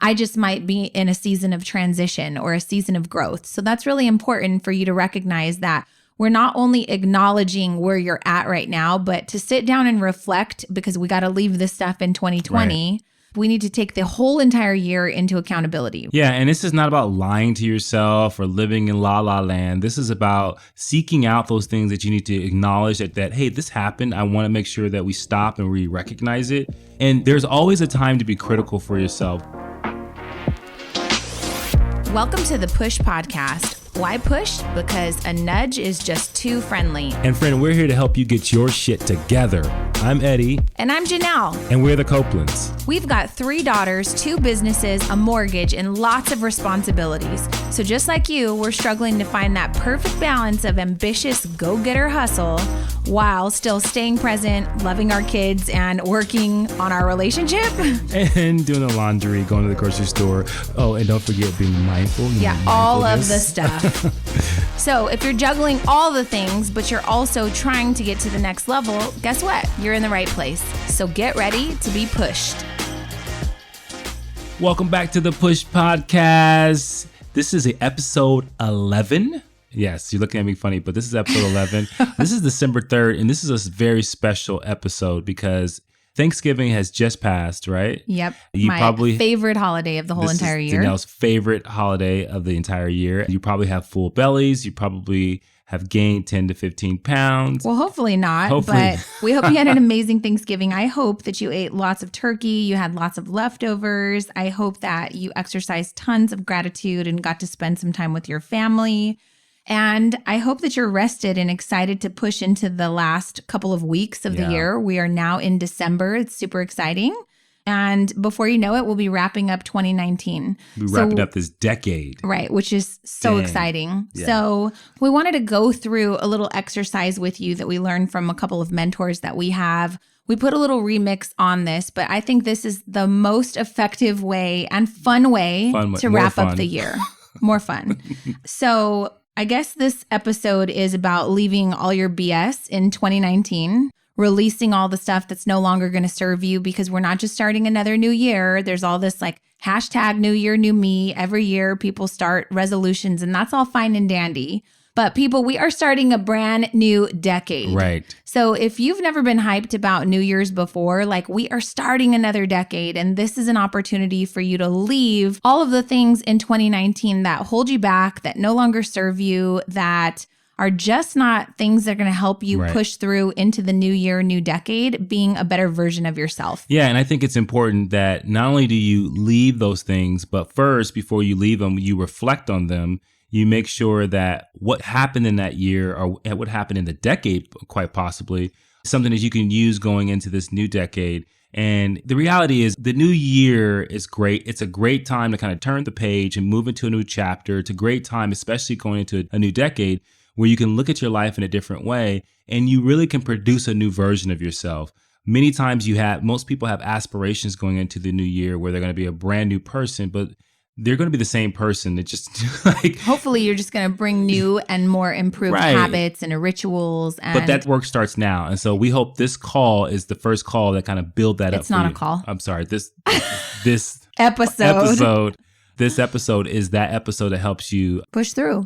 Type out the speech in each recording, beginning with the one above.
I just might be in a season of transition or a season of growth. So that's really important for you to recognize that we're not only acknowledging where you're at right now, but to sit down and reflect, because we got to leave this stuff in 2020. Right. We need to take the whole entire year into accountability. Yeah, and this is not about lying to yourself or living in la la land. This is about seeking out those things that you need to acknowledge that hey, this happened. I want to make sure that we stop and we recognize it. And there's always a time to be critical for yourself. Welcome to the Push Podcast. Why push? Because a nudge is just too friendly. And friend, we're here to help you get your shit together. I'm Eddie. And I'm Janelle. And we're the Copelands. We've got 3 daughters, 2 businesses, a mortgage, and lots of responsibilities. So just like you, we're struggling to find that perfect balance of ambitious go-getter hustle while still staying present, loving our kids, and working on our relationship. And doing the laundry, going to the grocery store. Oh, and don't forget being mindful. Yeah, all of the stuff. So if you're juggling all the things, but you're also trying to get to the next level, guess what? You're in the right place. So get ready to be pushed. Welcome back to the Push Podcast. This is episode 11. Yes, you're looking at me funny, but this is episode 11. This is December 3rd, and this is a very special episode because Thanksgiving has just passed, right? Yep. My favorite holiday of the whole entire year. Janelle's favorite holiday of the entire year. You probably have full bellies. You probably have gained 10 to 15 pounds. Well, hopefully not, but we hope you had an amazing Thanksgiving. I hope that you ate lots of turkey. You had lots of leftovers. I hope that you exercised tons of gratitude and got to spend some time with your family. And I hope that you're rested and excited to push into the last couple of weeks of the year. We are now in December. It's super exciting. And before you know it, we'll be wrapping up 2019. We're wrapping up this decade. Right, which is so exciting. Yeah. So we wanted to go through a little exercise with you that we learned from a couple of mentors that we have. We put a little remix on this, but I think this is the most effective way and fun way to wrap up the year. More fun. So I guess this episode is about leaving all your BS in 2019, releasing all the stuff that's no longer going to serve you, because we're not just starting another new year. There's all this like hashtag new year, new me. Every year people start resolutions, and that's all fine and dandy. But people, we are starting a brand new decade. Right. So if you've never been hyped about New Year's before, like we are starting another decade, and this is an opportunity for you to leave all of the things in 2019 that hold you back, that no longer serve you, that are just not things that are going to help you push through into the new year, new decade, being a better version of yourself. Yeah, and I think it's important that not only do you leave those things, but first, before you leave them, you reflect on them. You make sure that what happened in that year or what happened in the decade, quite possibly, something that you can use going into this new decade. And the reality is the new year is great. It's a great time to kind of turn the page and move into a new chapter. It's a great time, especially going into a new decade, where you can look at your life in a different way and you really can produce a new version of yourself. Many times most people have aspirations going into the new year where they're going to be a brand new person, but they're going to be the same person. It just like hopefully you're just going to bring new and more improved habits and rituals. But that work starts now. And so we hope this call is the first call that kind of build that up. It's not a call. I'm sorry. This episode. This episode is that episode that helps you push through.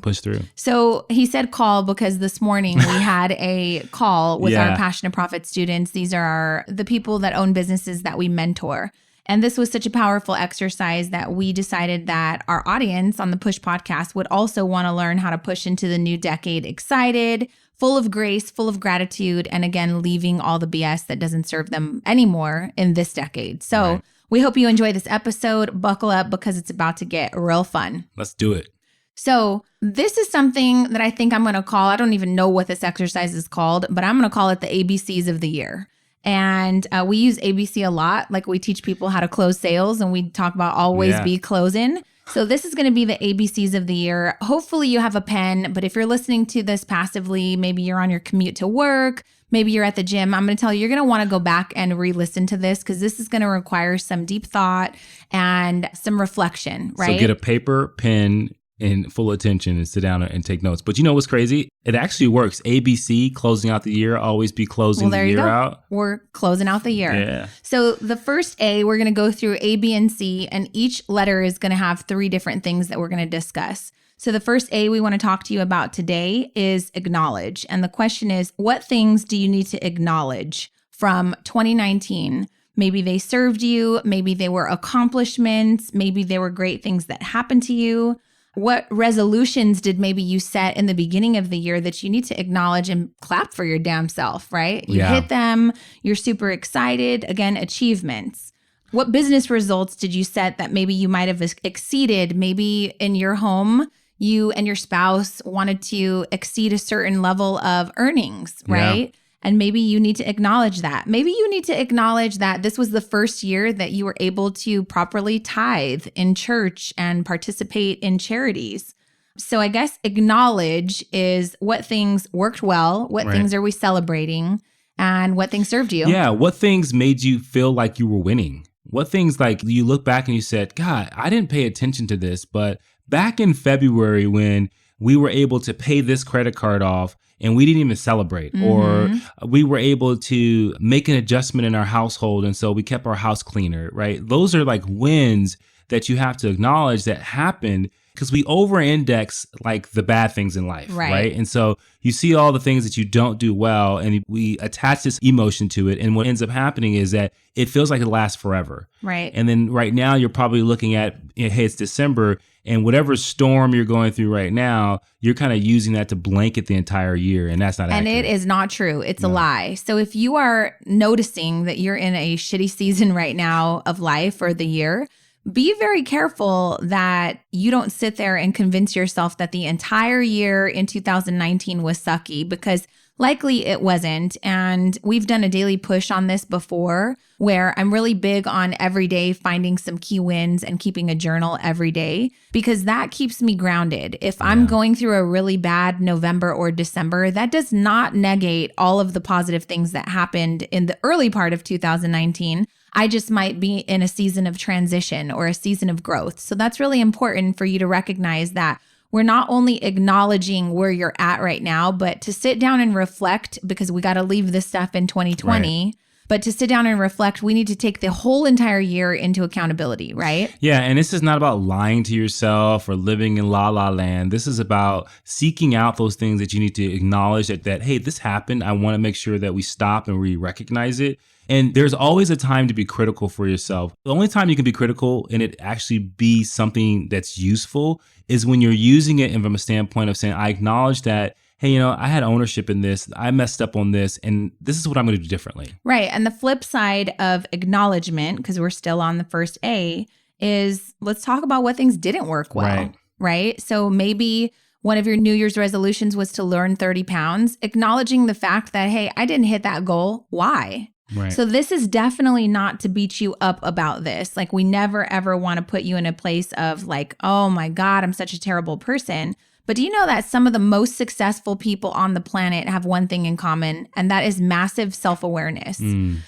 So he said call because this morning we had a call with our Passionate Profit students. These are the people that own businesses that we mentor. And this was such a powerful exercise that we decided that our audience on the Push Podcast would also want to learn how to push into the new decade excited, full of grace, full of gratitude, and again, leaving all the BS that doesn't serve them anymore in this decade. So we hope you enjoy this episode. Buckle up because it's about to get real fun. Let's do it. So this is something that I think I'm going to call, I don't even know what this exercise is called, but I'm going to call it the ABCs of the year. And we use ABC a lot. Like we teach people how to close sales and we talk about always be closing. So this is going to be the ABCs of the year. Hopefully you have a pen, but if you're listening to this passively, maybe you're on your commute to work, maybe you're at the gym, I'm going to tell you, you're going to want to go back and re-listen to this because this is going to require some deep thought and some reflection, right? So get a paper, pen, and full attention and sit down and take notes. But you know what's crazy? It actually works. ABC, closing out the year, always be closing the year out. We're closing out the year. Yeah. So the first A, we're going to go through A, B, and C, and each letter is going to have 3 different things that we're going to discuss. So the first A we want to talk to you about today is acknowledge. And the question is, what things do you need to acknowledge from 2019? Maybe they served you. Maybe they were accomplishments. Maybe they were great things that happened to you. What resolutions did maybe you set in the beginning of the year that you need to acknowledge and clap for your damn self, right? You hit them. You're super excited. Again, achievements. What business results did you set that maybe you might have exceeded? Maybe in your home, you and your spouse wanted to exceed a certain level of earnings, right? Yeah. And maybe you need to acknowledge that. Maybe you need to acknowledge that this was the first year that you were able to properly tithe in church and participate in charities. So I guess acknowledge is what things worked well, what things are we celebrating, and what things served you. Yeah, what things made you feel like you were winning? What things like you look back and you said, God, I didn't pay attention to this, but back in February when we were able to pay this credit card off and we didn't even celebrate, or we were able to make an adjustment in our household and so we kept our house cleaner, right? Those are like wins that you have to acknowledge that happened because we over-index like the bad things in life, right? And so you see all the things that you don't do well and we attach this emotion to it. And what ends up happening is that it feels like it lasts forever. Right. And then right now you're probably looking at, hey, it's December and whatever storm you're going through right now, you're kind of using that to blanket the entire year. And that's not accurate. And it is not true. It's a lie. So if you are noticing that you're in a shitty season right now of life or the year, be very careful that you don't sit there and convince yourself that the entire year in 2019 was sucky, because likely it wasn't. And we've done a daily push on this before where I'm really big on every day finding some key wins and keeping a journal every day, because that keeps me grounded. If I'm going through a really bad November or December, that does not negate all of the positive things that happened in the early part of 2019. I just might be in a season of transition or a season of growth. So that's really important for you to recognize that we're not only acknowledging where you're at right now, but to sit down and reflect, because we got to leave this stuff in 2020. But to sit down and reflect, we need to take the whole entire year into accountability, right? Yeah, and this is not about lying to yourself or living in la la land. This is about seeking out those things that you need to acknowledge that hey, this happened. I want to make sure that we stop and we recognize it. And there's always a time to be critical for yourself. The only time you can be critical and it actually be something that's useful is when you're using it from a standpoint of saying, I acknowledge that, hey, you know, I had ownership in this, I messed up on this, and this is what I'm going to do differently. Right. And the flip side of acknowledgement, because we're still on the first A, is let's talk about what things didn't work well, right? So maybe one of your New Year's resolutions was to learn 30 pounds, acknowledging the fact that, hey, I didn't hit that goal. Why? Right. So this is definitely not to beat you up about this. Like, we never, ever want to put you in a place of like, oh my God, I'm such a terrible person. But do you know that some of the most successful people on the planet have one thing in common, and that is massive self-awareness.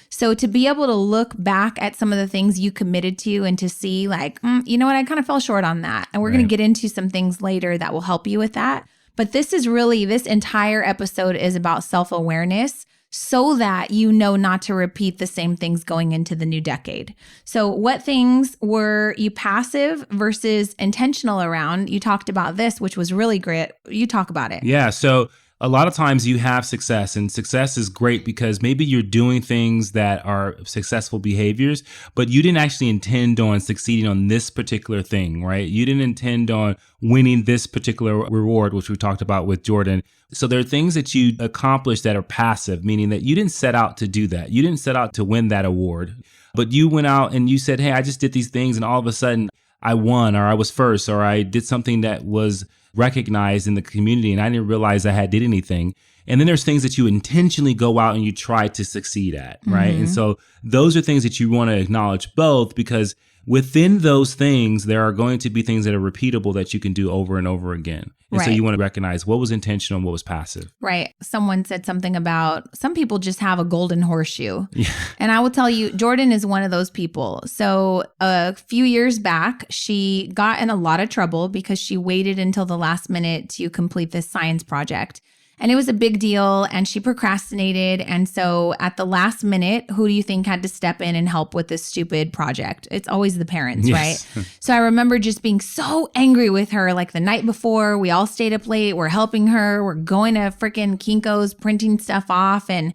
So to be able to look back at some of the things you committed to and to see like, you know what, I kind of fell short on that. And we're going to get into some things later that will help you with that. But this entire episode is about self-awareness, so that you know not to repeat the same things going into the new decade. So what things were you passive versus intentional around? You talked about this, which was really great. You talk about it. Yeah. So a lot of times you have success, and success is great because maybe you're doing things that are successful behaviors, but you didn't actually intend on succeeding on this particular thing, right? You didn't intend on winning this particular reward, which we talked about with Jordan. So there are things that you accomplish that are passive, meaning that you didn't set out to do that. You didn't set out to win that award, but you went out and you said, hey, I just did these things and all of a sudden I won, or I was first, or I did something that was recognized in the community and I didn't realize I did anything. And then there's things that you intentionally go out and you try to succeed at, right? And so those are things that you want to acknowledge both, because within those things, there are going to be things that are repeatable that you can do over and over again. And so you want to recognize what was intentional and what was passive. Right. Someone said something about some people just have a golden horseshoe. Yeah. And I will tell you, Jordan is one of those people. So a few years back, she got in a lot of trouble because she waited until the last minute to complete this science project. And it was a big deal and she procrastinated. And so at the last minute, who do you think had to step in and help with this stupid project? It's always the parents, right? So I remember just being so angry with her like the night before. We all stayed up late. We're helping her. We're going to freaking Kinko's, printing stuff off and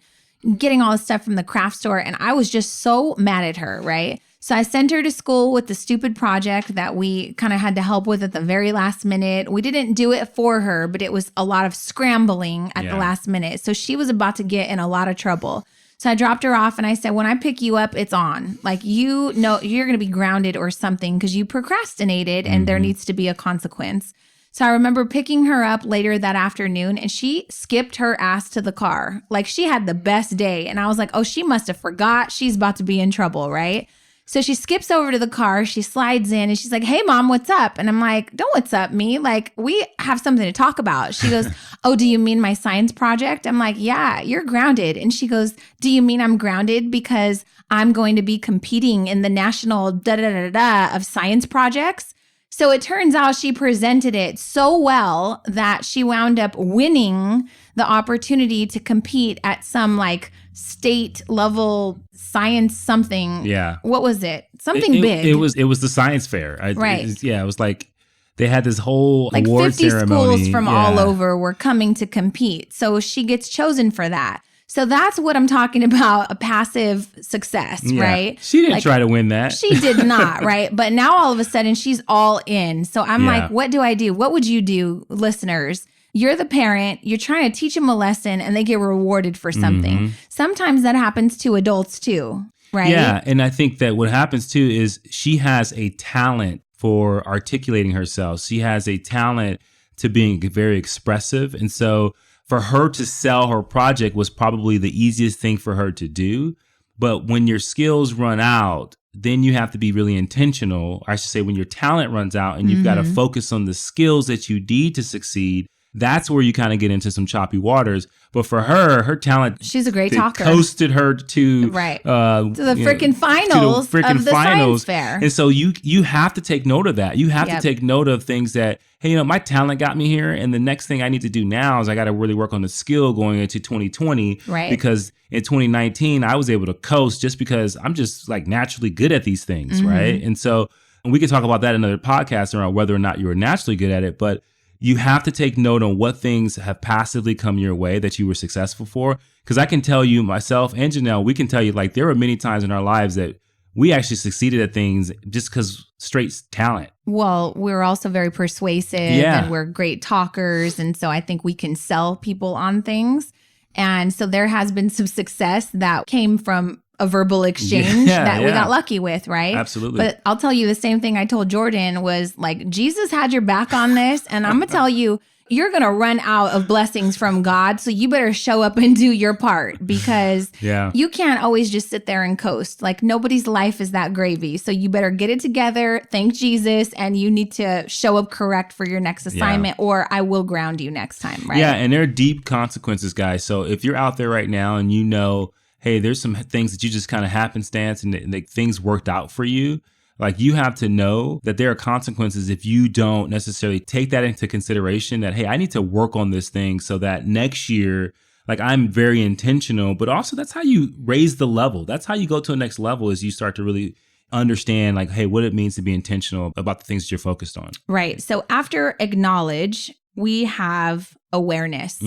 getting all this stuff from the craft store. And I was just so mad at her, right? So I sent her to school with the stupid project that we kind of had to help with at the very last minute. We didn't do it for her, but it was a lot of scrambling at the last minute. So she was about to get in a lot of trouble. So I dropped her off and I said, when I pick you up, it's on. Like, you know, you're going to be grounded or something because you procrastinated and there needs to be a consequence. So I remember picking her up later that afternoon and she skipped her ass to the car. Like, she had the best day. And I was like, oh, she must have forgot. She's about to be in trouble, right? So she skips over to the car, she slides in and she's like, hey mom, what's up? And I'm like, don't what's up me? Like, we have something to talk about. She goes, oh, do you mean my science project? I'm like, yeah, you're grounded. And she goes, do you mean I'm grounded because I'm going to be competing in the national of science projects? So it turns out she presented it so well that she wound up winning the opportunity to compete at some like state level science something. Yeah. What was it? Something big. It was the science fair. Right. It was like they had this whole like award 50 ceremony. schools from all over were coming to compete. So she gets chosen for that. So that's what I'm talking about, a passive success, right? She didn't try to win that. She did not, right? But now all of a sudden she's all in. So I'm like, what do I do? What would you do, listeners? You're the parent, you're trying to teach them a lesson and they get rewarded for something. Sometimes that happens to adults too, right? Yeah, and I think that what happens too is she has a talent for articulating herself. She has a talent to being very expressive. And so for her to sell her project was probably the easiest thing for her to do. But when your skills run out, then you have to be really intentional. I should say when your talent runs out and you've got to focus on the skills that you need to succeed, that's where you kind of get into some choppy waters. But for her talent, she's a great talker. Coasted her to to the freaking finals of the science fair. And so you have to take note of that. You have to take note of things that, hey, you know, my talent got me here, and the next thing I need to do now is I got to really work on the skill going into 2020. Right. Because in 2019 I was able to coast just because I'm just like naturally good at these things, right? And so we can talk about that in another podcast around whether or not you were naturally good at it, but you have to take note on what things have passively come your way that you were successful for. Because I can tell you, myself and Janelle, we can tell you, like, there were many times in our lives that we actually succeeded at things just because straight talent. Well, we're also very persuasive and we're great talkers. And so I think we can sell people on things. And so there has been some success that came from a verbal exchange that we got lucky with, right? Absolutely. But I'll tell you the same thing I told Jordan was like, Jesus had your back on this. And I'm going to tell you, you're going to run out of blessings from God. So you better show up and do your part because you can't always just sit there and coast. Like, nobody's life is that gravy. So you better get it together, thank Jesus, and you need to show up correct for your next assignment or I will ground you next time, right? Yeah, and there are deep consequences, guys. So if you're out there right now and you know, hey, there's some things that you just kind of happenstance and things worked out for you. Like, you have to know that there are consequences if you don't necessarily take that into consideration that, hey, I need to work on this thing so that next year, like, I'm very intentional, but also that's how you raise the level. That's how you go to the next level is you start to really understand, like, hey, what it means to be intentional about the things that you're focused on. Right. So after acknowledge, we have awareness.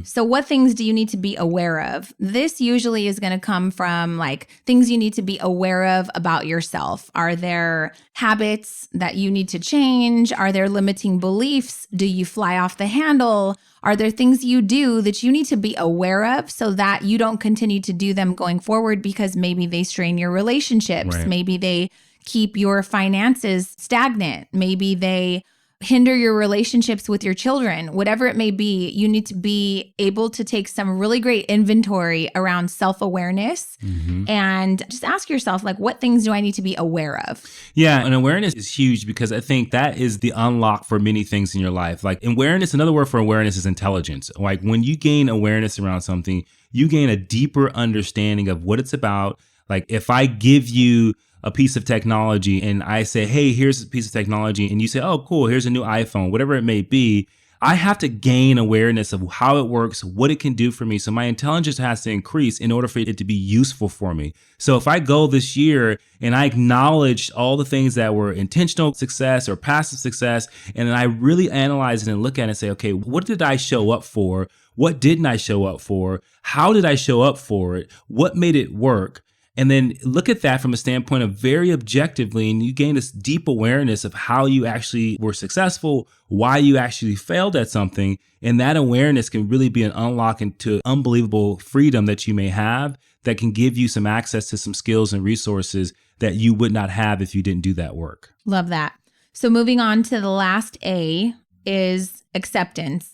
So what things do you need to be aware of? This usually is going to come from like things you need to be aware of about yourself. Are there habits that you need to change? Are there limiting beliefs? Do you fly off the handle? Are there things you do that you need to be aware of so that you don't continue to do them going forward because maybe they strain your relationships? Right. Maybe they keep your finances stagnant. Maybe they hinder your relationships with your children, whatever it may be, you need to be able to take some really great inventory around self-awareness and just ask yourself, like, what things do I need to be aware of? Yeah, and awareness is huge because I think that is the unlock for many things in your life. Like awareness, another word for awareness is intelligence. Like when you gain awareness around something, you gain a deeper understanding of what it's about. Like if I give you a piece of technology and I say, hey, here's a piece of technology, and you say, oh, cool, here's a new iPhone, whatever it may be, I have to gain awareness of how it works, what it can do for me. So my intelligence has to increase in order for it to be useful for me. So if I go this year and I acknowledge all the things that were intentional success or passive success, and then I really analyze it and look at it and say, okay, what did I show up for? What didn't I show up for? How did I show up for it? What made it work? And then look at that from a standpoint of very objectively, and you gain this deep awareness of how you actually were successful, why you actually failed at something. And that awareness can really be an unlock into unbelievable freedom that you may have that can give you some access to some skills and resources that you would not have if you didn't do that work. Love that. So moving on to the last A is acceptance.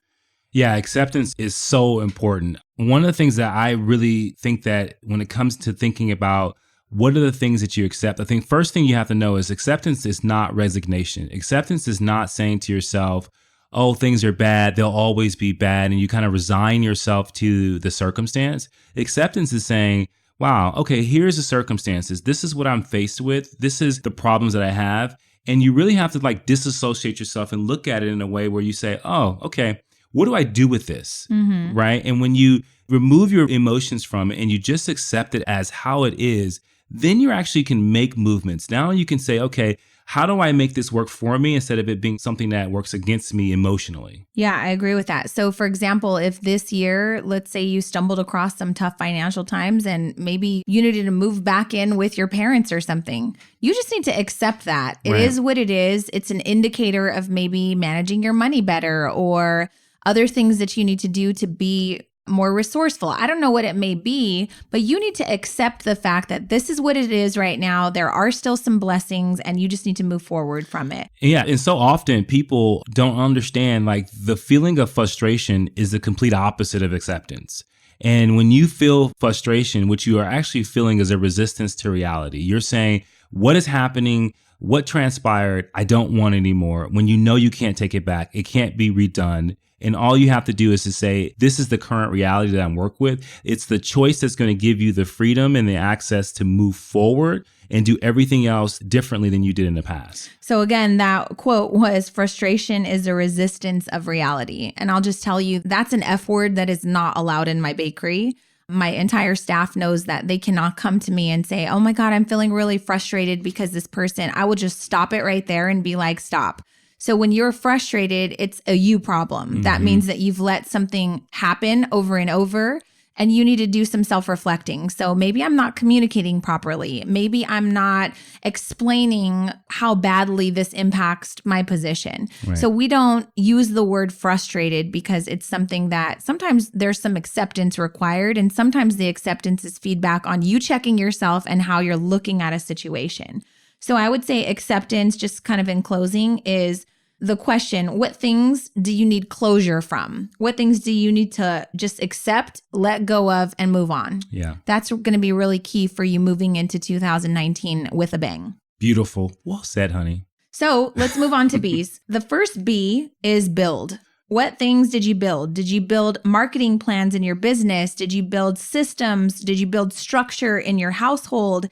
Yeah, acceptance is so important. One of the things that I really think that when it comes to thinking about what are the things that you accept, I think first thing you have to know is acceptance is not resignation. Acceptance is not saying to yourself, oh, things are bad, they'll always be bad, and you kind of resign yourself to the circumstance. Acceptance is saying, wow, okay, here's the circumstances. This is what I'm faced with. This is the problems that I have. And you really have to like disassociate yourself and look at it in a way where you say, oh, okay, what do I do with this? Right? And when you remove your emotions from it and you just accept it as how it is, then you actually can make movements. Now you can say, okay, how do I make this work for me instead of it being something that works against me emotionally? Yeah, I agree with that. So for example, if this year, let's say you stumbled across some tough financial times and maybe you needed to move back in with your parents or something, you just need to accept that. It is what it is. It's an indicator of maybe managing your money better or other things that you need to do to be more resourceful. I don't know what it may be, but you need to accept the fact that this is what it is right now. There are still some blessings and you just need to move forward from it. Yeah. And so often people don't understand like the feeling of frustration is the complete opposite of acceptance. And when you feel frustration, what you are actually feeling is a resistance to reality. You're saying, what is happening? What transpired? I don't want anymore. When you know you can't take it back, it can't be redone. And all you have to do is to say, this is the current reality that I'm working with. It's the choice that's going to give you the freedom and the access to move forward and do everything else differently than you did in the past. So again, that quote was, frustration is a resistance of reality. And I'll just tell you, that's an F word that is not allowed in my bakery. My entire staff knows that they cannot come to me and say, oh my God, I'm feeling really frustrated because this person, I will just stop it right there and be like, stop. So when you're frustrated, it's a you problem. That means that you've let something happen over and over and you need to do some self-reflecting. So maybe I'm not communicating properly. Maybe I'm not explaining how badly this impacts my position. Right. So we don't use the word frustrated because it's something that sometimes there's some acceptance required. And sometimes the acceptance is feedback on you checking yourself and how you're looking at a situation. So I would say acceptance, just kind of in closing, is the question, what things do you need closure from? What things do you need to just accept, let go of, and move on? Yeah. That's going to be really key for you moving into 2019 with a bang. Beautiful. Well said, honey. So let's move on to B's. The first B is build. What things did you build? Did you build marketing plans in your business? Did you build systems? Did you build structure in your household?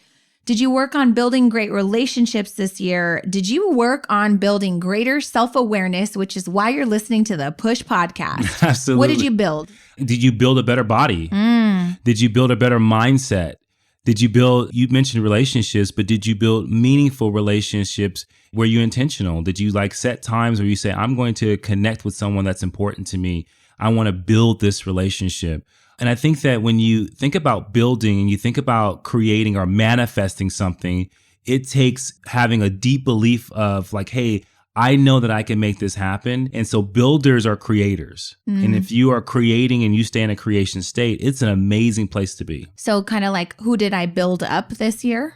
Did you work on building great relationships this year? Did you work on building greater self-awareness, which is why you're listening to the Push podcast? Absolutely. What did you build? Did you build a better body? Did you build a better mindset? Did you build, you mentioned relationships, but did you build meaningful relationships? Were you intentional? Did you like set times where you say, I'm going to connect with someone that's important to me? I want to build this relationship. And I think that when you think about building and you think about creating or manifesting something, it takes having a deep belief of like, hey, I know that I can make this happen. And so builders are creators. And if you are creating and you stay in a creation state, it's an amazing place to be. So kind of like, who did I build up this year?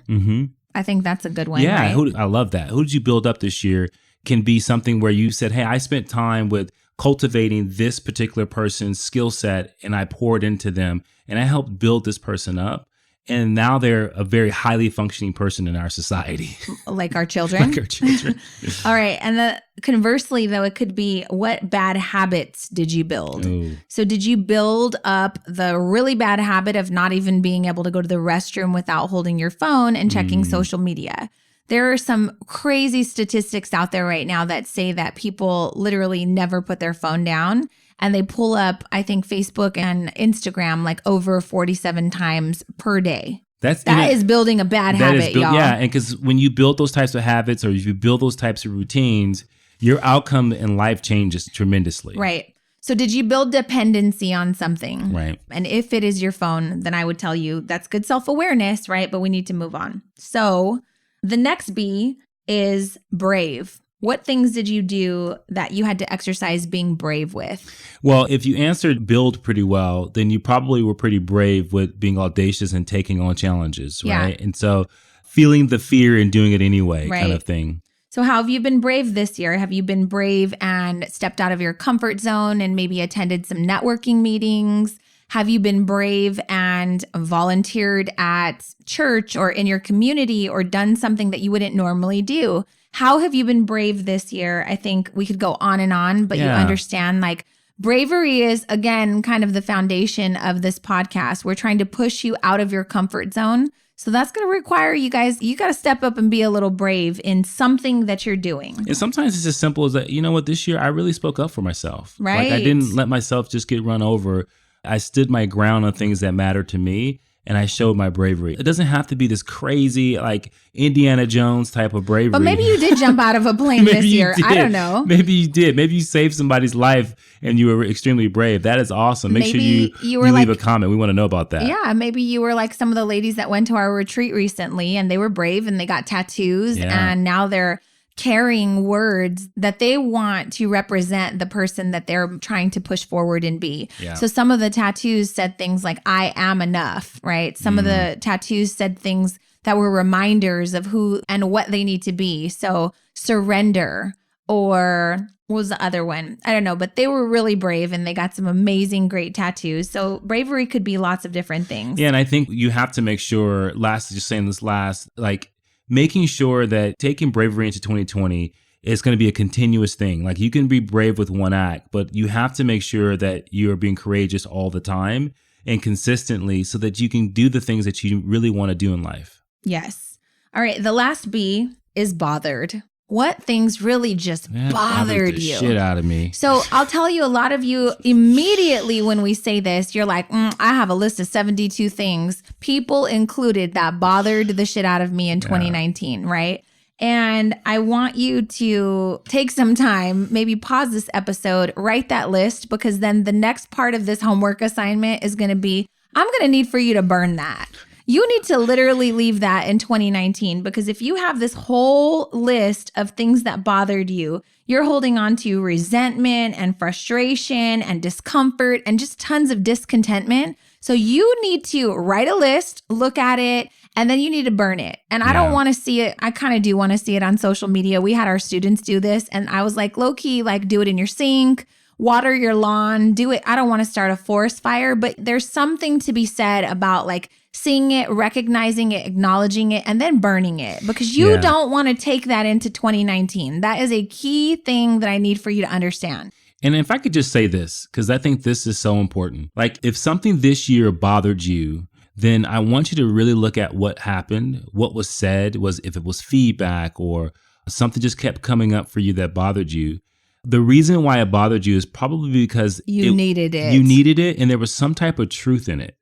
I think that's a good one. Yeah, right? I love that. Who did you build up this year? can be something where you said, hey, I spent time with cultivating this particular person's skill set and I poured into them and I helped build this person up. And now they're a very highly functioning person in our society. Like our children? Like our children. All right. And conversely, though, it could be, what bad habits did you build? Ooh. So did you build up the really bad habit of not even being able to go to the restroom without holding your phone and checking social media? There are some crazy statistics out there right now that say that people literally never put their phone down. And they pull up, I think, Facebook and Instagram like over 47 times per day. That is building a bad habit, y'all. Yeah, and because when you build those types of habits or if you build those types of routines, your outcome in life changes tremendously. Right. So did you build dependency on something? Right. And if it is your phone, then I would tell you that's good self-awareness, right? But we need to move on. So the next B is brave. What things did you do that you had to exercise being brave with? Well, if you answered build pretty well, then you probably were pretty brave with being audacious and taking on challenges, right? Yeah. And so feeling the fear and doing it anyway kind of thing. So how have you been brave this year? Have you been brave and stepped out of your comfort zone and maybe attended some networking meetings? Have you been brave and volunteered at church or in your community or done something that you wouldn't normally do? How have you been brave this year? I think we could go on, but you understand, like, bravery is, again, kind of the foundation of this podcast. We're trying to push you out of your comfort zone. So that's going to require you guys, you got to step up and be a little brave in something that you're doing. And sometimes it's as simple as that, you know what, this year I really spoke up for myself. Right. Like I didn't let myself just get run over. I stood my ground on things that mattered to me. And I showed my bravery. It doesn't have to be this crazy, like Indiana Jones type of bravery. But maybe you did jump out of a plane this year. I don't know. Maybe you did. Maybe you saved somebody's life and you were extremely brave. That is awesome. Make sure you leave a comment. We want to know about that. Yeah, maybe you were like some of the ladies that went to our retreat recently and they were brave and they got tattoos and now they're carrying words that they want to represent the person that they're trying to push forward and be. Yeah. So some of the tattoos said things like, I am enough, right? Some of the tattoos said things that were reminders of who and what they need to be. So surrender, or what was the other one? I don't know, but they were really brave and they got some amazing, great tattoos. So bravery could be lots of different things. Yeah, and I think you have to make sure, like, making sure that taking bravery into 2020 is going to be a continuous thing. Like, you can be brave with one act, but you have to make sure that you're being courageous all the time and consistently so that you can do the things that you really want to do in life. Yes. All right. The last B is bothered. What things really just bothered you? Shit out of me. So I'll tell you, a lot of you immediately when we say this, you're like, I have a list of 72 things, people included, that bothered the shit out of me in 2019, right? And I want you to take some time, maybe pause this episode, write that list, because then the next part of this homework assignment is going to be, I'm going to need for you to burn that. You need to literally leave that in 2019, because if you have this whole list of things that bothered you, you're holding on to resentment and frustration and discomfort and just tons of discontentment. So you need to write a list, look at it, and then you need to burn it. And I don't want to see it. I kind of do want to see it on social media. We had our students do this, and I was like, low key, like, do it in your sink, water your lawn, do it. I don't want to start a forest fire, but there's something to be said about like seeing it, recognizing it, acknowledging it, and then burning it, because you don't want to take that into 2019. That is a key thing that I need for you to understand. And if I could just say this, because I think this is so important. Like, if something this year bothered you, then I want you to really look at what happened, what was said, if it was feedback or something just kept coming up for you that bothered you. The reason why it bothered you is probably because you needed it. You needed it, and there was some type of truth in it.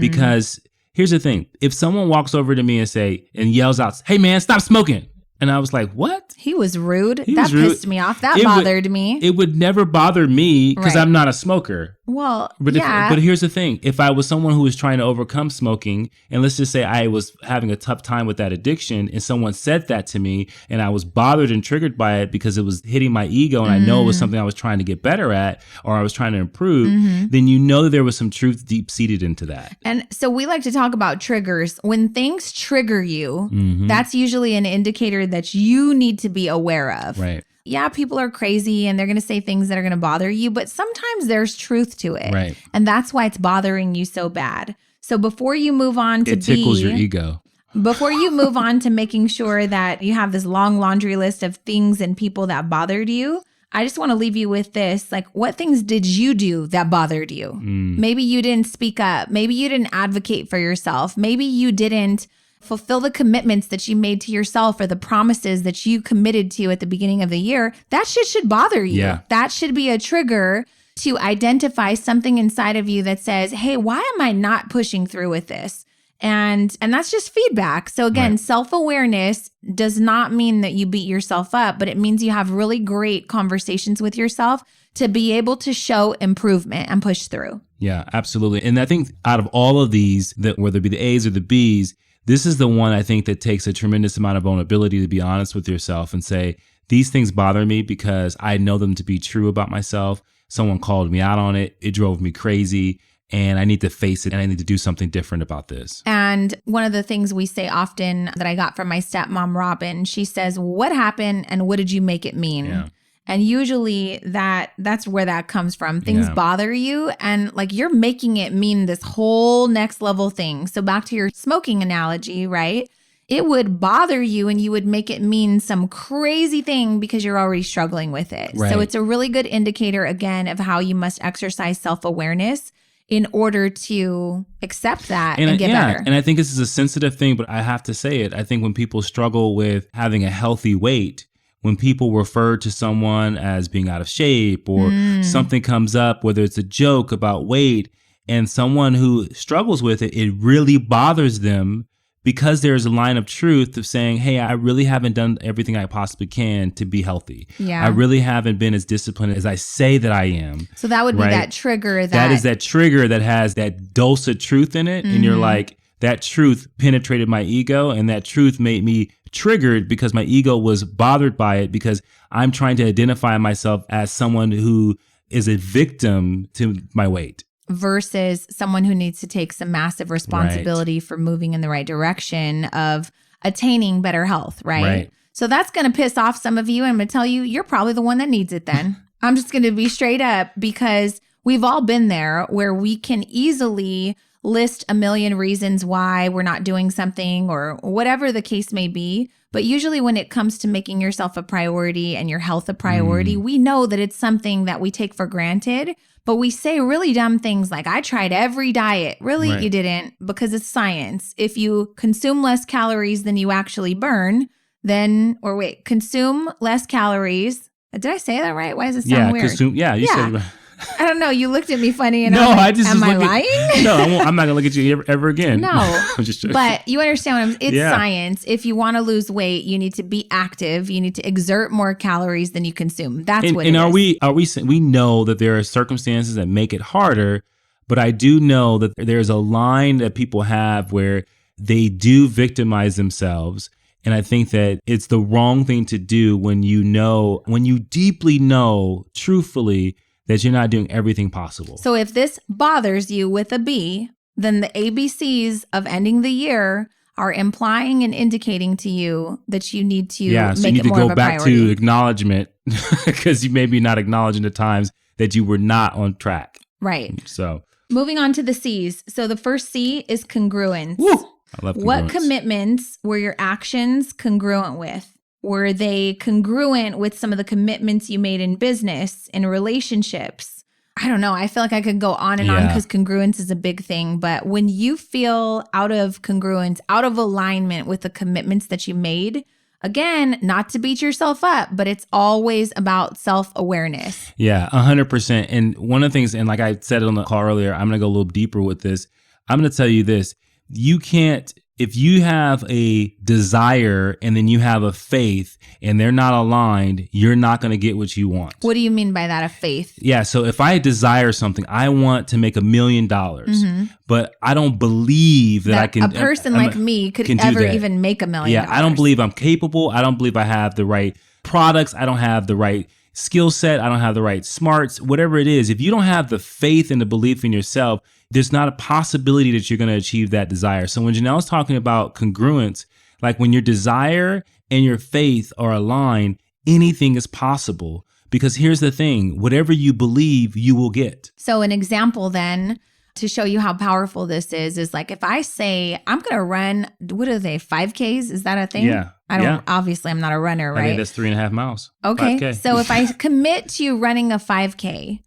Because here's the thing. If someone walks over to me and yells out, "Hey man, stop smoking." And I was like, "What?" He was rude. That pissed me off. That bothered me. It would never bother me because I'm not a smoker. Well, but here's the thing. If I was someone who was trying to overcome smoking, and let's just say I was having a tough time with that addiction, and someone said that to me, and I was bothered and triggered by it because it was hitting my ego, and I know it was something I was trying to get better at, or I was trying to improve, then you know there was some truth deep-seated into that. And so we like to talk about triggers. When things trigger you, that's usually an indicator that you need to be aware of. Right. yeah, people are crazy and they're going to say things that are going to bother you, but sometimes there's truth to it. Right. And that's why it's bothering you so bad. So before you move on to it tickles your ego. Before you move on to making sure that you have this long laundry list of things and people that bothered you, I just want to leave you with this. Like, what things did you do that bothered you? Maybe you didn't speak up. Maybe you didn't advocate for yourself. Maybe you didn't fulfill the commitments that you made to yourself or the promises that you committed to at the beginning of the year. That shit should bother you. Yeah. That should be a trigger to identify something inside of you that says, hey, why am I not pushing through with this? And that's just feedback. So again, self-awareness does not mean that you beat yourself up, but it means you have really great conversations with yourself to be able to show improvement and push through. Yeah, absolutely. And I think out of all of these, that whether it be the A's or the B's, this is the one I think that takes a tremendous amount of vulnerability to be honest with yourself and say, these things bother me because I know them to be true about myself. Someone called me out on it. It drove me crazy. And I need to face it and I need to do something different about this. And one of the things we say often that I got from my stepmom, Robin, she says, what happened and what did you make it mean? Yeah. And usually that's where that comes from. Things bother you and like you're making it mean this whole next level thing. So back to your smoking analogy, right? It would bother you and you would make it mean some crazy thing because you're already struggling with it. Right. So it's a really good indicator, again, of how you must exercise self-awareness in order to accept that and get better. And I think this is a sensitive thing, but I have to say it. I think when people struggle with having a healthy weight, when people refer to someone as being out of shape or something comes up, whether it's a joke about weight, and someone who struggles with it, it really bothers them because there's a line of truth of saying, hey, I really haven't done everything I possibly can to be healthy. Yeah. I really haven't been as disciplined as I say that I am. So that would be that trigger. That is that trigger that has that dose of truth in it. And you're like, that truth penetrated my ego and that truth made me triggered because my ego was bothered by it because I'm trying to identify myself as someone who is a victim to my weight. Versus someone who needs to take some massive responsibility for moving in the right direction of attaining better health, right? So that's going to piss off some of you. And I'm going to tell you, you're probably the one that needs it then. I'm just going to be straight up because we've all been there where we can easily list a million reasons why we're not doing something or whatever the case may be. But usually when it comes to making yourself a priority and your health a priority, we know that it's something that we take for granted. But we say really dumb things like, I tried every diet. Really, you didn't, because it's science. If you consume less calories than you actually burn, consume less calories. Did I say that right? Why does it sound weird? You said it right. I don't know. You looked at me funny and no, I was like, am I lying? No, I'm not going to look at you ever again. No, I'm just joking. But you understand it's science. If you want to lose weight, you need to be active. You need to exert more calories than you consume. That's what it is. We know that there are circumstances that make it harder, but I do know that there's a line that people have where they do victimize themselves. And I think that it's the wrong thing to do when you deeply know, truthfully, that you're not doing everything possible. So if this bothers you with a B, then the ABCs of ending the year are implying and indicating to you that you need to make it more of a priority. So you need to go back to acknowledgement because you may be not acknowledging the times that you were not on track. Right. So moving on to the C's. So the first C is congruence. Woo! I love congruence. What commitments were your actions congruent with? Were they congruent with some of the commitments you made in business, in relationships? I don't know. I feel like I could go on and on because congruence is a big thing. But when you feel out of congruence, out of alignment with the commitments that you made, again, not to beat yourself up, but it's always about self-awareness. Yeah, 100%. And one of the things, and like I said on the call earlier, I'm going to go a little deeper with this. I'm going to tell you this. You can't, if you have a desire and then you have a faith and they're not aligned, you're not going to get what you want. What do you mean by that, a faith? Yeah. So if I desire something, I want to make $1 million, but I don't believe that I can. A person like me could ever even make $1 million. Yeah. I don't believe I'm capable. I don't believe I have the right products. I don't have the right skill set. I don't have the right smarts, whatever it is. If you don't have the faith and the belief in yourself, there's not a possibility that you're going to achieve that desire. So when Janelle's talking about congruence, like when your desire and your faith are aligned, anything is possible. Because here's the thing, whatever you believe, you will get. So an example then, to show you how powerful this is like if I say I'm going to run, what are they, 5Ks? Is that a thing? Yeah. Obviously I'm not a runner, right? I think that's 3.5 miles. Okay. 5K. So if I commit to running a 5K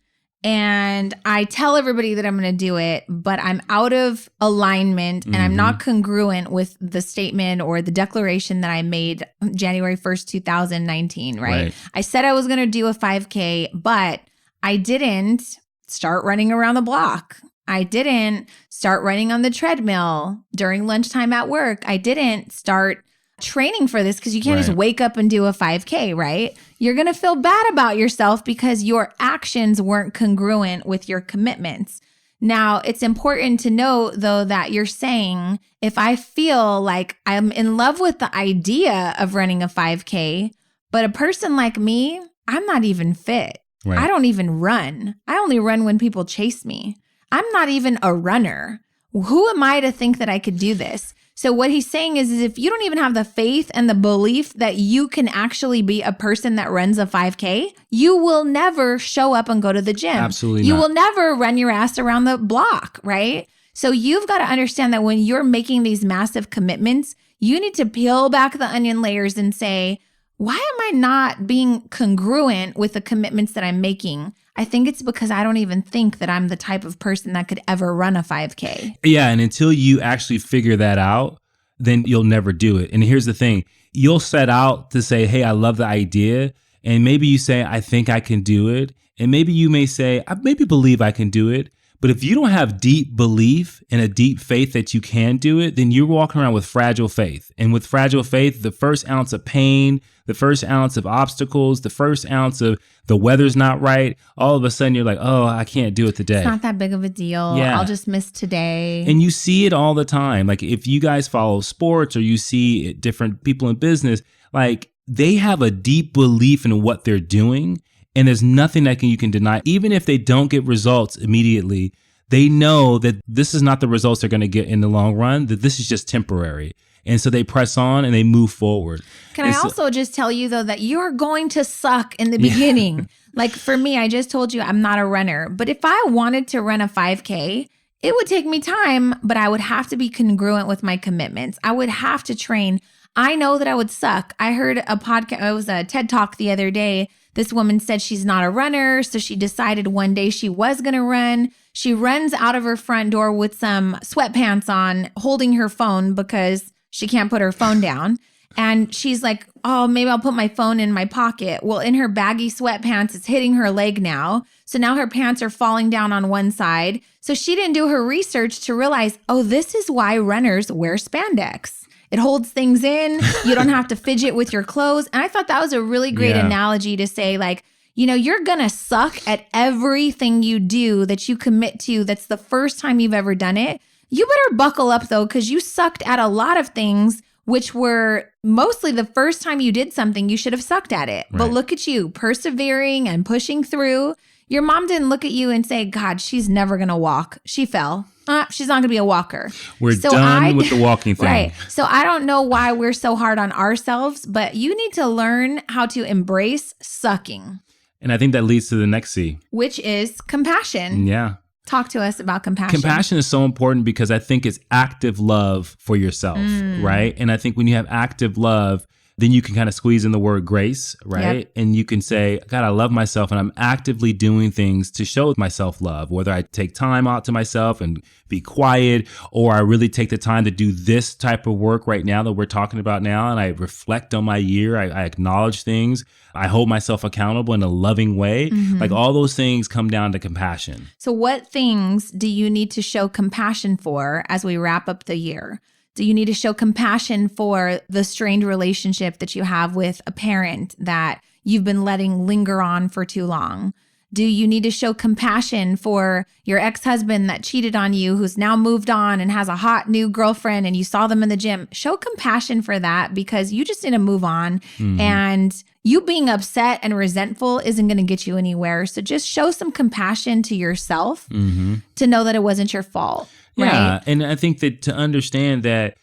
and I tell everybody that I'm going to do it, but I'm out of alignment and I'm not congruent with the statement or the declaration that I made January 1st, 2019, right? I said I was going to do a 5K, but I didn't start running around the block. I didn't start running on the treadmill during lunchtime at work. I didn't start training for this because you can't just wake up and do a 5K, right? You're going to feel bad about yourself because your actions weren't congruent with your commitments. Now, it's important to know, though, that you're saying, if I feel like I'm in love with the idea of running a 5K, but a person like me, I'm not even fit. Right. I don't even run. I only run when people chase me. I'm not even a runner. Who am I to think that I could do this? So what he's saying is if you don't even have the faith and the belief that you can actually be a person that runs a 5K, you will never show up and go to the gym. Absolutely not. You will never run your ass around the block, right? So you've got to understand that when you're making these massive commitments, you need to peel back the onion layers and say, why am I not being congruent with the commitments that I'm making? I think it's because I don't even think that I'm the type of person that could ever run a 5K. Yeah, and until you actually figure that out, then you'll never do it. And here's the thing. You'll set out to say, hey, I love the idea. And maybe you say, I think I can do it. And maybe you may say, I maybe believe I can do it. But if you don't have deep belief and a deep faith that you can do it, then you're walking around with fragile faith. And with fragile faith, the first ounce of pain, the first ounce of obstacles, the first ounce of the weather's not right, all of a sudden you're like, oh, I can't do it today. It's not that big of a deal. Yeah. I'll just miss today. And you see it all the time. Like if you guys follow sports or you see different people in business, like they have a deep belief in what they're doing. And there's nothing that you can deny. Even if they don't get results immediately, they know that this is not the results they're going to get in the long run, that this is just temporary. And so they press on and they move forward. Can I also just tell you, though, that you're going to suck in the beginning? Like for me, I just told you I'm not a runner. But if I wanted to run a 5K, it would take me time, but I would have to be congruent with my commitments. I would have to train. I know that I would suck. I heard a podcast, it was a TED Talk the other day. This woman said she's not a runner, so she decided one day she was going to run. She runs out of her front door with some sweatpants on, holding her phone because she can't put her phone down. And she's like, oh, maybe I'll put my phone in my pocket. Well, in her baggy sweatpants, it's hitting her leg now. So now her pants are falling down on one side. So she didn't do her research to realize, oh, this is why runners wear spandex. It holds things in. You don't have to fidget with your clothes. And I thought that was a really great analogy to say, like, you know, you're going to suck at everything you do that you commit to. That's the first time you've ever done it. You better buckle up, though, because you sucked at a lot of things, which were mostly the first time you did something, you should have sucked at it. Right. But look at you persevering and pushing through. Your mom didn't look at you and say, God, she's never going to walk. She fell. She's not going to be a walker. We're done with the walking thing. Right. So I don't know why we're so hard on ourselves, but you need to learn how to embrace sucking. And I think that leads to the next C, which is compassion. Yeah. Talk to us about compassion. Compassion is so important because I think it's active love for yourself, right? And I think when you have active love, then you can kind of squeeze in the word grace, right? Yep. And you can say, God, I love myself and I'm actively doing things to show my self-love, whether I take time out to myself and be quiet, or I really take the time to do this type of work right now that we're talking about now. And I reflect on my year. I acknowledge things. I hold myself accountable in a loving way. Like all those things come down to compassion. So what things do you need to show compassion for as we wrap up the year? Do you need to show compassion for the strained relationship that you have with a parent that you've been letting linger on for too long? Do you need to show compassion for your ex-husband that cheated on you, who's now moved on and has a hot new girlfriend and you saw them in the gym? Show compassion for that because you just need to move on. And you being upset and resentful isn't going to get you anywhere. So just show some compassion to yourself to know that it wasn't your fault. Yeah. Right? And I think that to understand that,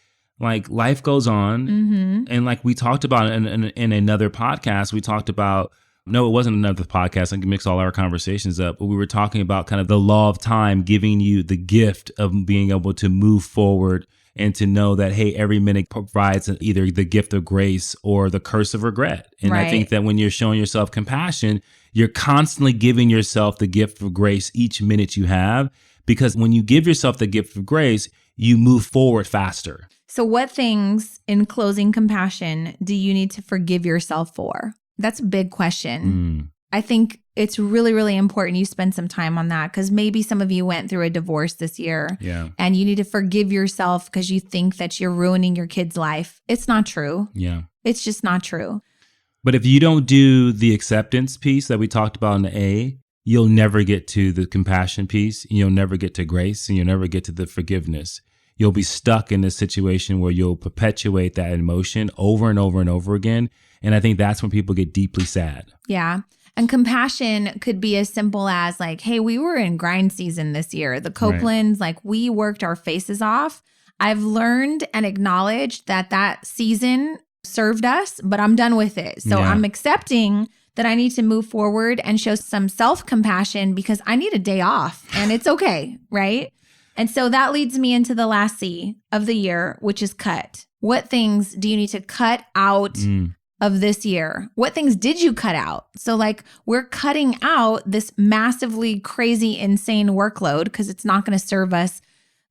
Like life goes on. Mm-hmm. And like we talked about in another podcast, we talked about, no, it wasn't another podcast. I can mix all our conversations up, but we were talking about kind of the law of time giving you the gift of being able to move forward and to know that, hey, every minute provides either the gift of grace or the curse of regret. And I think that when you're showing yourself compassion, you're constantly giving yourself the gift of grace each minute you have, because when you give yourself the gift of grace, you move forward faster. So what things in closing compassion do you need to forgive yourself for? That's a big question. I think it's really, really important you spend some time on that, because maybe some of you went through a divorce this year and you need to forgive yourself because you think that you're ruining your kid's life. It's not true. Yeah. It's just not true. But if you don't do the acceptance piece that we talked about in the A, you'll never get to the compassion piece. You'll never get to grace, and you'll never get to the forgiveness. You'll be stuck in this situation where you'll perpetuate that emotion over and over and over again. And I think that's when people get deeply sad. Yeah. And compassion could be as simple as like, hey, we were in grind season this year. The Copelands, like we worked our faces off. I've learned and acknowledged that season served us, but I'm done with it. So I'm accepting that I need to move forward and show some self-compassion because I need a day off and it's okay, right? And so that leads me into the last C of the year, which is cut. What things do you need to cut out of this year? What things did you cut out? So like we're cutting out this massively crazy, insane workload because it's not going to serve us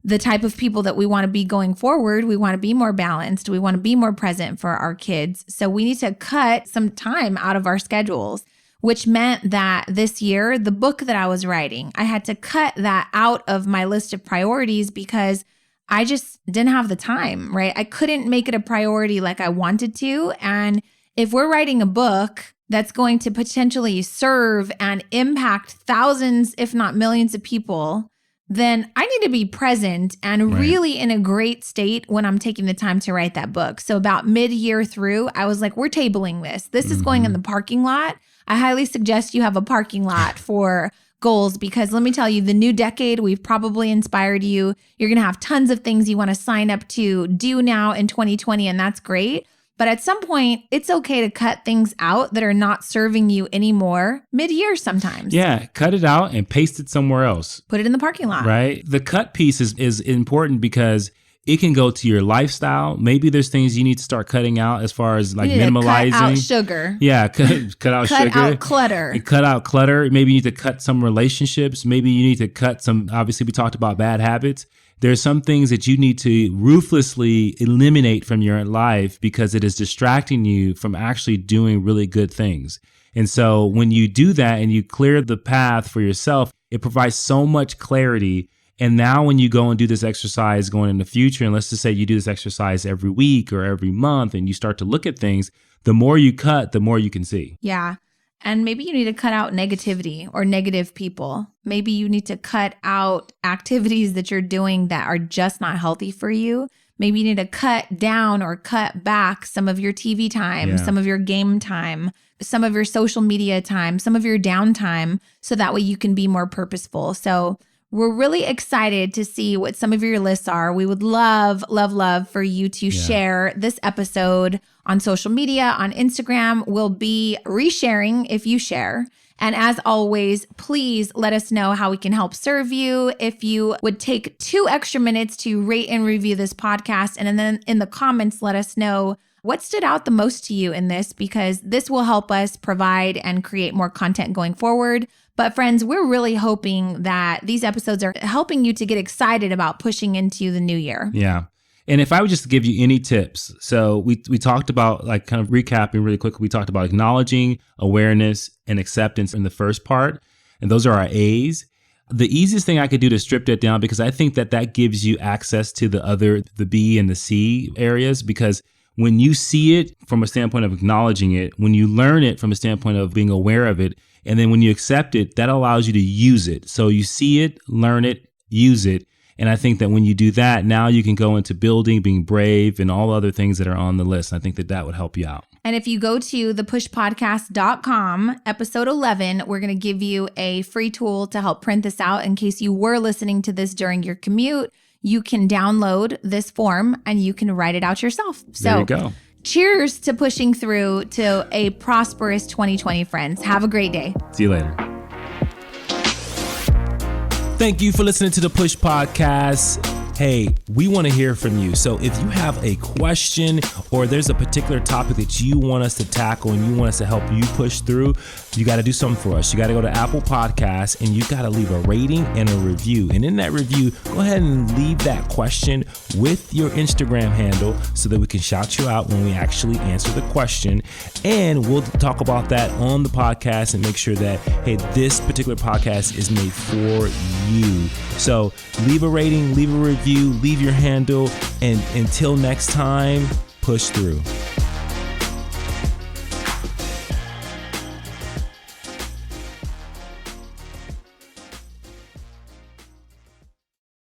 the type of people that we want to be going forward. We want to be more balanced. We want to be more present for our kids. So we need to cut some time out of our schedules, which meant that this year, the book that I was writing, I had to cut that out of my list of priorities because I just didn't have the time, right? I couldn't make it a priority like I wanted to. And if we're writing a book that's going to potentially serve and impact thousands, if not millions of people, then I need to be present and really in a great state when I'm taking the time to write that book. So about mid-year through, I was like, we're tabling this. This is going in the parking lot. I highly suggest you have a parking lot for goals because let me tell you, the new decade, we've probably inspired you. You're going to have tons of things you want to sign up to do now in 2020, and that's great. But at some point, it's okay to cut things out that are not serving you anymore mid-year sometimes. Yeah, cut it out and paste it somewhere else. Put it in the parking lot. Right? The cut piece is important because it can go to your lifestyle. Maybe there's things you need to start cutting out as far as like minimalizing. Cut out sugar. Yeah, cut out sugar. Cut out clutter. And cut out clutter. Maybe you need to cut some relationships. Maybe you need to cut some, obviously we talked about bad habits. There's some things that you need to ruthlessly eliminate from your life because it is distracting you from actually doing really good things. And so when you do that and you clear the path for yourself, it provides so much clarity. And now when you go and do this exercise going in the future, and let's just say you do this exercise every week or every month and you start to look at things, the more you cut, the more you can see. Yeah. And maybe you need to cut out negativity or negative people. Maybe you need to cut out activities that you're doing that are just not healthy for you. Maybe you need to cut down or cut back some of your TV time, some of your game time, some of your social media time, some of your downtime, so that way you can be more purposeful. So we're really excited to see what some of your lists are. We would love, love, love for you to share this episode on social media, on Instagram. We'll be resharing if you share. And as always, please let us know how we can help serve you. If you would take 2 extra minutes to rate and review this podcast, and then in the comments, let us know what stood out the most to you in this, because this will help us provide and create more content going forward. But friends, we're really hoping that these episodes are helping you to get excited about pushing into the new year. Yeah. And if I would just give you any tips, so we talked about, like, kind of recapping really quickly, we talked about acknowledging, awareness, and acceptance in the first part. And those are our A's. The easiest thing I could do to strip that down, because I think that gives you access to the B and the C areas, because when you see it from a standpoint of acknowledging it, when you learn it from a standpoint of being aware of it, and then when you accept it, that allows you to use it. So you see it, learn it, use it. And I think that when you do that, now you can go into building, being brave, and all other things that are on the list. I think that would help you out. And if you go to thepushpodcast.com, episode 11, we're going to give you a free tool to help print this out in case you were listening to this during your commute. you can download this form and you can write it out yourself. So there you go. Cheers to pushing through to a prosperous 2020, friends. Have a great day. See you later. Thank you for listening to the Push Podcast. Hey, we want to hear from you. So if you have a question or there's a particular topic that you want us to tackle and you want us to help you push through, you got to do something for us. You got to go to Apple Podcasts and you got to leave a rating and a review. And in that review, go ahead and leave that question with your Instagram handle so that we can shout you out when we actually answer the question. And we'll talk about that on the podcast and make sure that, hey, this particular podcast is made for you. So leave a rating, leave a review, leave your handle, and until next time, push through.